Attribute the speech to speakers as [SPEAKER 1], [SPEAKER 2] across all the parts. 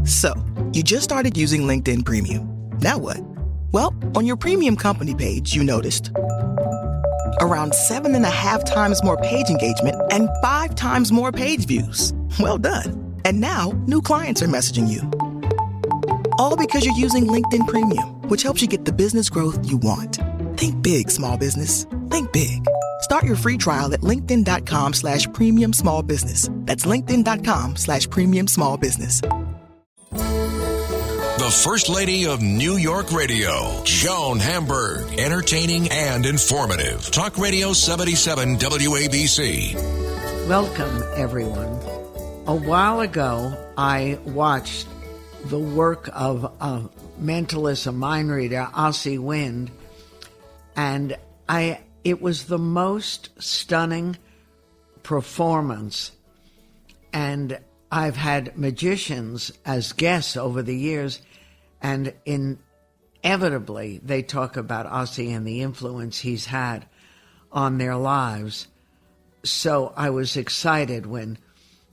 [SPEAKER 1] So, you just started using LinkedIn Premium. Now what? Well, on your premium company page, you noticed around 7.5 times more page engagement and 5 times more page views. Well done. And now, new clients are messaging you. All because you're using LinkedIn Premium, which helps you get the business growth you want. Think big, small business. Think big. Start your free trial at linkedin.com/premium small business. That's linkedin.com/premium small business.
[SPEAKER 2] The First Lady of New York Radio, Joan Hamburg. Entertaining and informative. Talk Radio 77 WABC.
[SPEAKER 3] Welcome, everyone. A while ago, I watched the work of a mentalist, a mind reader, Ossie Wind, and it was the most stunning performance. And I've had magicians as guests over the years, and inevitably they talk about Ossie and the influence he's had on their lives. So I was excited when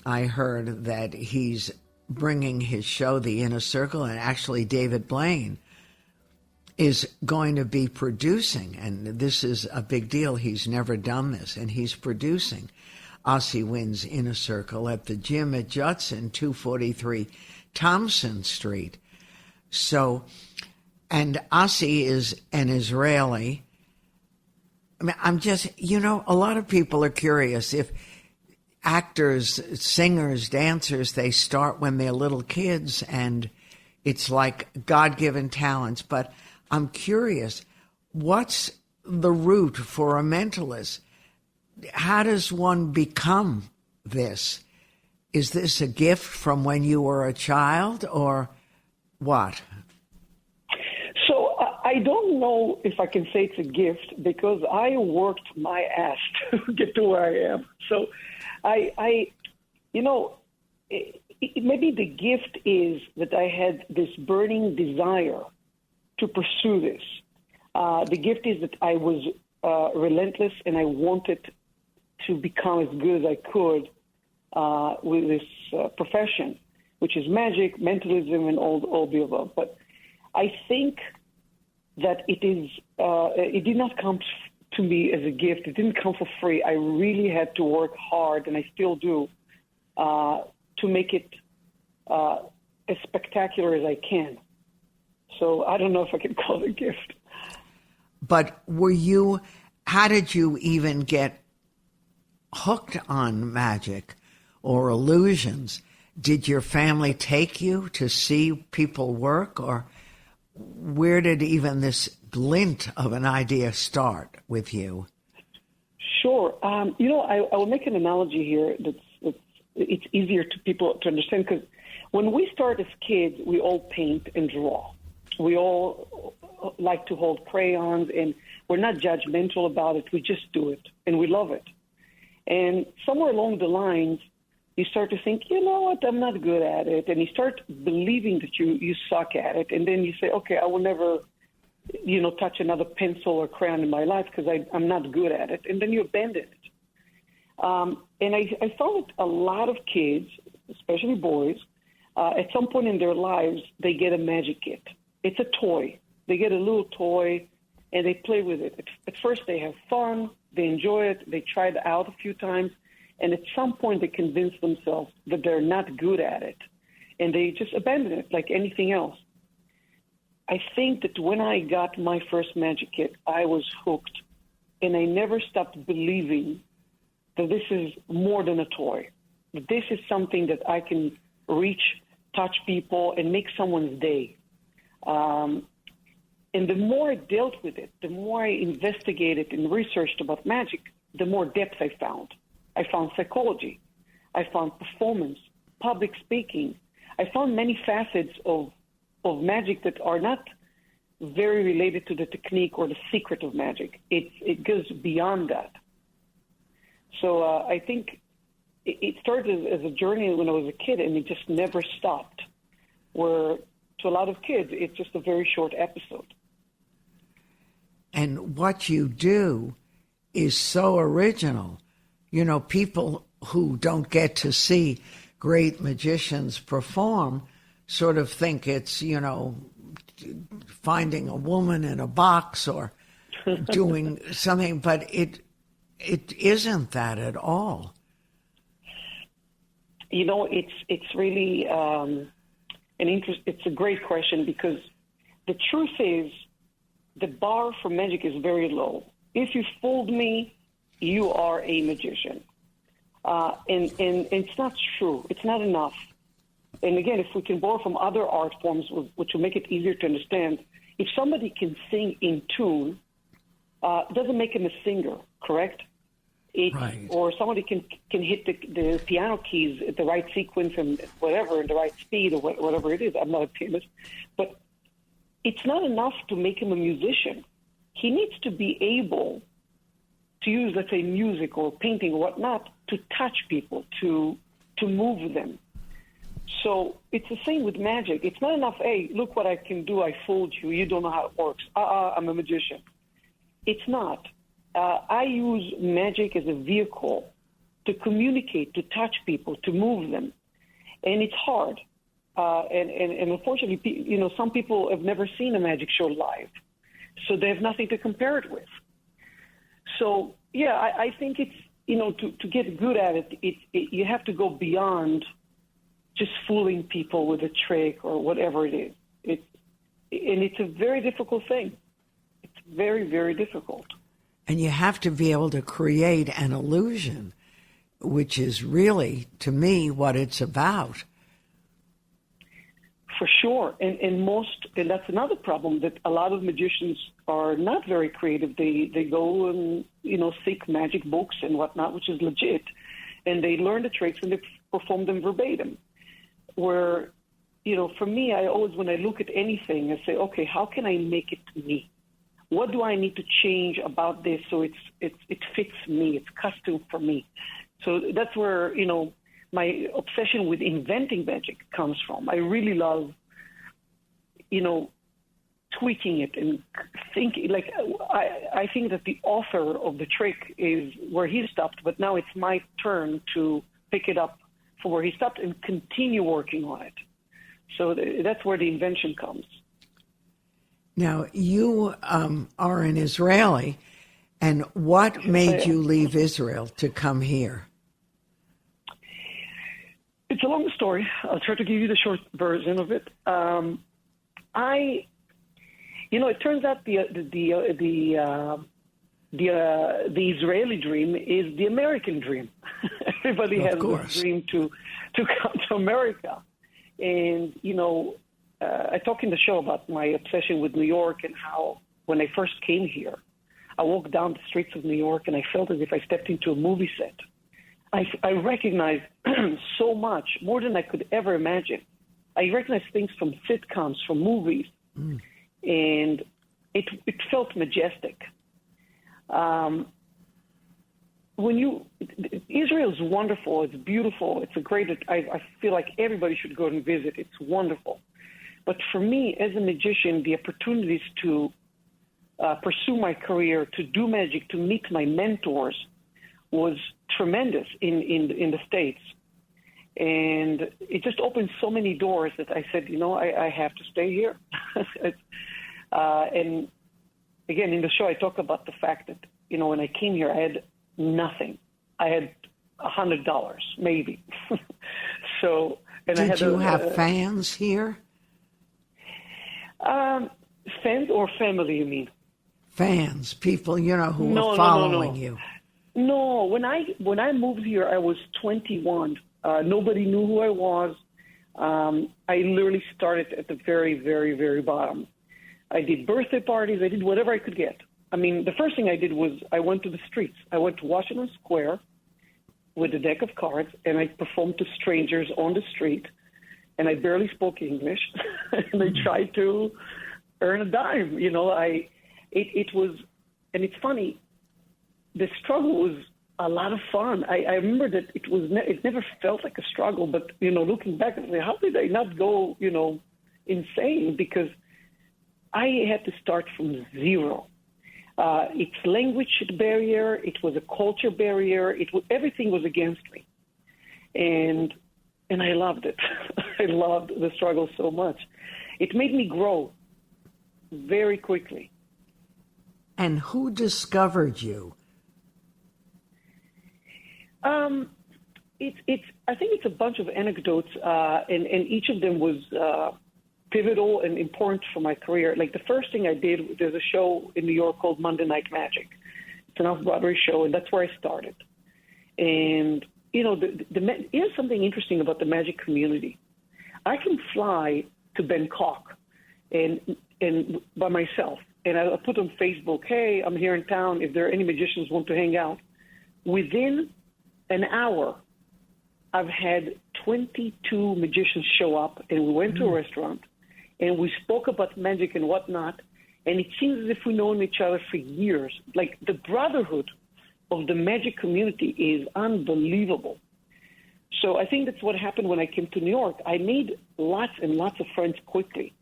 [SPEAKER 3] I heard that he's bringing his show, The Inner Circle, and actually David Blaine is going to be producing, and this is a big deal. He's never done this, and he's producing Ossie Wind's Inner Circle at the gym at Judson, 243 Thompson Street. So, and Ossie is an Israeli. I mean, a lot of people are curious if actors, singers, dancers, they start when they're little kids and it's like God-given talents. But I'm curious, what's the route for a mentalist? How does one become this? Is this a gift from when you were a child or what?
[SPEAKER 4] So I don't know if I can say it's a gift because I worked my ass to get to where I am. So maybe the gift is that I had this burning desire to pursue this. The gift is that I was relentless and I wanted to become as good as I could with this profession, which is magic, mentalism, and all the above. But I think that it did not come to me as a gift. It didn't come for free. I really had to work hard, and I still do, to make it as spectacular as I can. So I don't know if I can call it a gift.
[SPEAKER 3] But how did you even get hooked on magic or illusions? Did your family take you to see people work, or where did even this glint of an idea start with you?
[SPEAKER 4] Sure. I will make an analogy here it's easier to people to understand, because when we start as kids, we all paint and draw. We all like to hold crayons, and we're not judgmental about it. We just do it, and we love it. And somewhere along the lines, you start to think, you know what, I'm not good at it. And you start believing that you suck at it. And then you say, okay, I will never, touch another pencil or crayon in my life because I'm not good at it. And then you abandon it. And I found that a lot of kids, especially boys, at some point in their lives, they get a magic kit. It's a toy. They get a little toy, and they play with it. At first, they have fun. They enjoy it. They try it out a few times. And at some point, they convince themselves that they're not good at it. And they just abandon it like anything else. I think that when I got my first magic kit, I was hooked. And I never stopped believing that this is more than a toy. That this is something that I can reach, touch people, and make someone's day. And the more I dealt with it, the more I investigated and researched about magic, the more depth I found. I found psychology. I found performance, public speaking. I found many facets of magic that are not very related to the technique or the secret of magic. It goes beyond that. So I think it started as a journey when I was a kid, and it just never stopped. Where to a lot of kids, it's just a very short episode.
[SPEAKER 3] And what you do is so original. People who don't get to see great magicians perform sort of think it's, finding a woman in a box or doing something, but it isn't that at all.
[SPEAKER 4] It's really it's a great question, because the truth is the bar for magic is very low. If you fooled me, you are a magician. And it's not true. It's not enough. And again, if we can borrow from other art forms, which will make it easier to understand, if somebody can sing in tune, it doesn't make him a singer, correct?
[SPEAKER 3] Right.
[SPEAKER 4] Or somebody can hit the piano keys at the right sequence and whatever, and the right speed or whatever it is. I'm not a pianist. But it's not enough to make him a musician. He needs to be able to use, let's say, music or painting or whatnot to touch people, to move them. So it's the same with magic. It's not enough, hey, look what I can do. I fooled you. You don't know how it works. I'm a magician. It's not. I use magic as a vehicle to communicate, to touch people, to move them. And it's hard. And unfortunately, some people have never seen a magic show live, so they have nothing to compare it with. So, yeah, I think it's, to get good at it, you have to go beyond just fooling people with a trick or whatever it is. And it's a very difficult thing. It's very, very difficult.
[SPEAKER 3] And you have to be able to create an illusion, which is really, to me, what it's about.
[SPEAKER 4] For sure. And that's another problem, that a lot of magicians are not very creative. They go and, seek magic books and whatnot, which is legit. And they learn the tricks and they perform them verbatim. Where, for me, I always, when I look at anything, I say, okay, how can I make it to me? What do I need to change about this so it fits me, it's custom for me? So that's where, my obsession with inventing magic comes from. I really love, tweaking it and thinking. Like, I think that the author of the trick is where he stopped, but now it's my turn to pick it up from where he stopped and continue working on it. So that's where the invention comes.
[SPEAKER 3] Now, you are an Israeli, and what made you leave Israel to come here?
[SPEAKER 4] It's a long story. I'll try to give you the short version of it. It turns out the Israeli dream is the American dream. Everybody has a dream to come to America. And, I talk in the show about my obsession with New York and how when I first came here, I walked down the streets of New York and I felt as if I stepped into a movie set. I recognized so much, more than I could ever imagine. I recognized things from sitcoms, from movies, and it felt majestic. Israel is wonderful. It's beautiful. It's I feel like everybody should go and visit. It's wonderful. But for me, as a magician, the opportunities to pursue my career, to do magic, to meet my mentors was tremendous in the States. And it just opened so many doors that I said, I have to stay here. And again, in the show, I talk about the fact that, when I came here, I had nothing. I had $100, maybe. So, and
[SPEAKER 3] Did you have fans here?
[SPEAKER 4] Fans or family, you mean?
[SPEAKER 3] Fans, people, who were following you.
[SPEAKER 4] No, when I moved here, I was 21. Nobody knew who I was. I literally started at the very, very, very bottom. I did birthday parties. I did whatever I could get. I mean, the first thing I did was I went to the streets. I went to Washington Square with a deck of cards, and I performed to strangers on the street, and I barely spoke English, and I tried to earn a dime. It was, and it's funny, the struggle was a lot of fun. I remember that it never felt like a struggle, but, looking back, I say, how did I not go, insane? Because I had to start from zero. It's language barrier. It was a culture barrier. Everything was against me. And and I loved it. I loved the struggle so much. It made me grow very quickly.
[SPEAKER 3] And who discovered you?
[SPEAKER 4] I think it's a bunch of anecdotes, and each of them was pivotal and important for my career. Like the first thing I did, there's a show in New York called Monday Night Magic. It's an off-Broadway show, and that's where I started. And here's something interesting about the magic community. I can fly to Bangkok and by myself, and I'll put on Facebook, hey, I'm here in town. If there are any magicians who want to hang out, within an hour, I've had 22 magicians show up, and we went to a restaurant, and we spoke about magic and whatnot, and it seems as if we've known each other for years. Like the brotherhood of the magic community is unbelievable. So I think that's what happened when I came to New York. I made lots and lots of friends quickly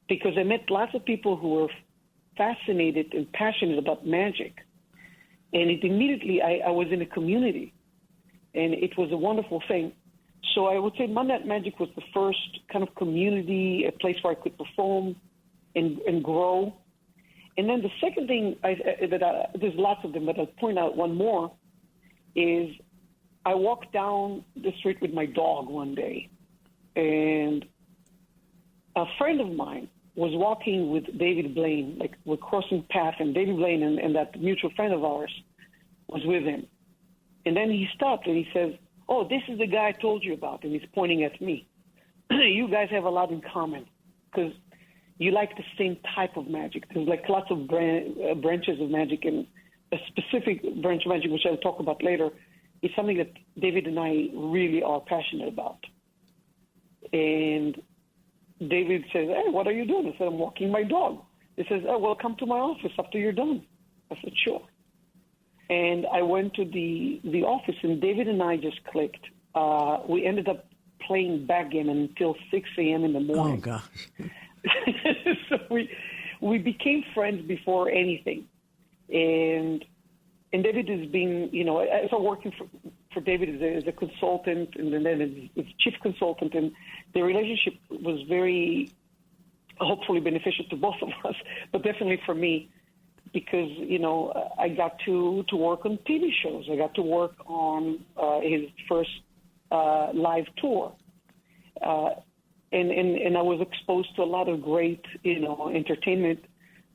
[SPEAKER 4] because I met lots of people who were fascinated and passionate about magic. And it immediately, I was in a community, and it was a wonderful thing. So I would say Monday Night Magic was the first kind of community, a place where I could perform and grow. And then the second thing, there's lots of them, but I'll point out one more, is I walked down the street with my dog one day, and a friend of mine was walking with David Blaine, like we're crossing paths, and David Blaine and that mutual friend of ours was with him. And then he stopped and he says, oh, this is the guy I told you about, and he's pointing at me. You guys have a lot in common because you like the same type of magic. There's like lots of branches of magic, and a specific branch of magic, which I'll talk about later, is something that David and I really are passionate about. And David says, hey, what are you doing? I said, I'm walking my dog. He says, oh, well, come to my office after you're done. I said, sure. And I went to the office, and David and I just clicked. We ended up playing backgammon until 6 a.m. in the morning.
[SPEAKER 3] Oh, gosh.
[SPEAKER 4] So we became friends before anything. And David has been, I started working for David as a consultant, and then as chief consultant, and the relationship was very hopefully beneficial to both of us, but definitely for me, because, I got to work on TV shows. I got to work on his first live tour. And I was exposed to a lot of great, entertainment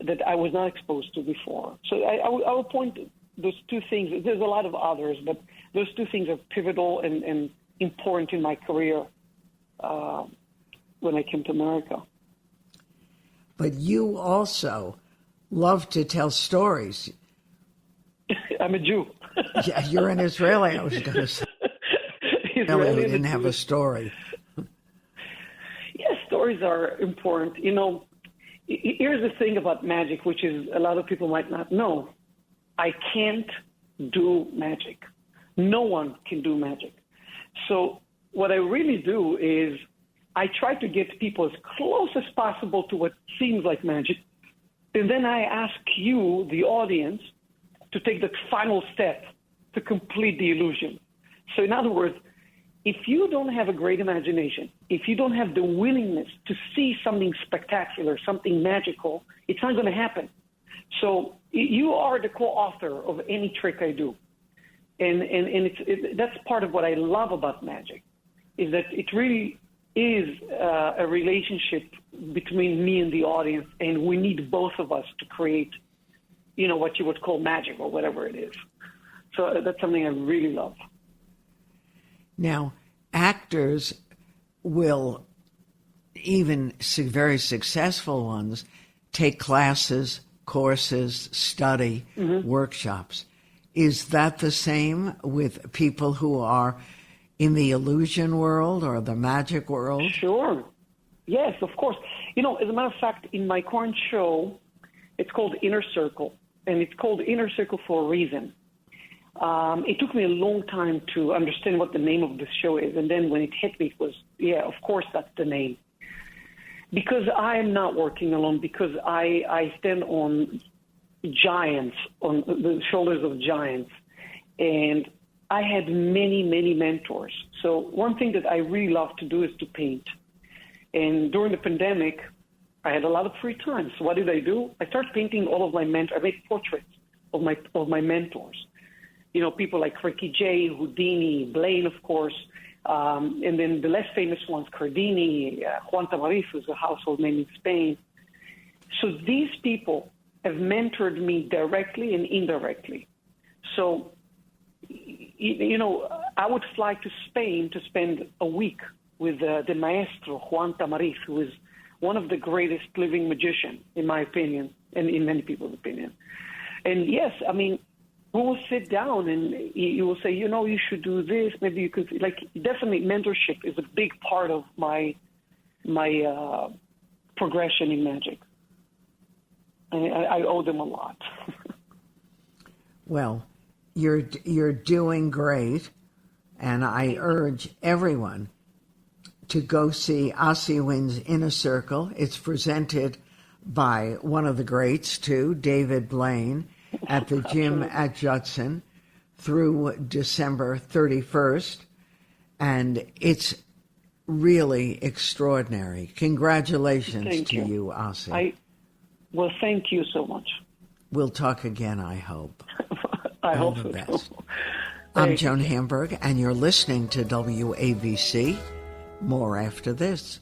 [SPEAKER 4] that I was not exposed to before. So I will point those two things. There's a lot of others, but those two things are pivotal and important in my career when I came to America.
[SPEAKER 3] But you also love to tell stories.
[SPEAKER 4] I'm a Jew.
[SPEAKER 3] Yeah, you're an Israeli, I was going to say. Israeli who didn't have a story.
[SPEAKER 4] Yes, stories are important. Here's the thing about magic, which is a lot of people might not know. I can't do magic. No one can do magic. So what I really do is I try to get people as close as possible to what seems like magic. And then I ask you, the audience, to take the final step to complete the illusion. So in other words, if you don't have a great imagination, if you don't have the willingness to see something spectacular, something magical, it's not going to happen. So you are the co-author of any trick I do. And that's part of what I love about magic, is that it really is a relationship between me and the audience, and we need both of us to create, what you would call magic or whatever it is. So that's something I really love.
[SPEAKER 3] Now, actors will, even very successful ones, take classes, courses, study, workshops. Is that the same with people who are in the illusion world or the magic world? Sure.
[SPEAKER 4] Yes, of course. As a matter of fact, in my current show, it's called Inner Circle, and it's called Inner Circle for a reason. It took me a long time to understand what the name of this show is, and then when it hit me, it was, of course that's the name. Because I am not working alone, because I stand on giants, on the shoulders of giants, and I had many, many mentors. So one thing that I really love to do is to paint. And during the pandemic, I had a lot of free time. So what did I do? I started painting all of my mentors. I made portraits of my mentors. You know, people like Ricky Jay, Houdini, Blaine, of course, and then the less famous ones, Cardini, Juan Tamariz, who's a household name in Spain. So these people have mentored me directly and indirectly. So, you know, I would fly to Spain to spend a week with the maestro, Juan Tamariz, who is one of the greatest living magicians, in my opinion, and in many people's opinion. And yes, I mean, we will sit down and you will say, you know, you should do this. Maybe you could, like, definitely mentorship is a big part of my progression in magic. And I owe them a lot.
[SPEAKER 3] Well, you're doing great, and I urge everyone to go see Ossie Wynn's Inner Circle. It's presented by one of the greats, too, David Blaine, at the gym at Judson through December 31st. And it's really extraordinary. Congratulations to you, Ossie.
[SPEAKER 4] Well, thank you so much.
[SPEAKER 3] We'll talk again, I hope.
[SPEAKER 4] I
[SPEAKER 3] All
[SPEAKER 4] hope
[SPEAKER 3] the
[SPEAKER 4] so.
[SPEAKER 3] best. I'm Joan Hamburg, and you're listening to WABC. More after this.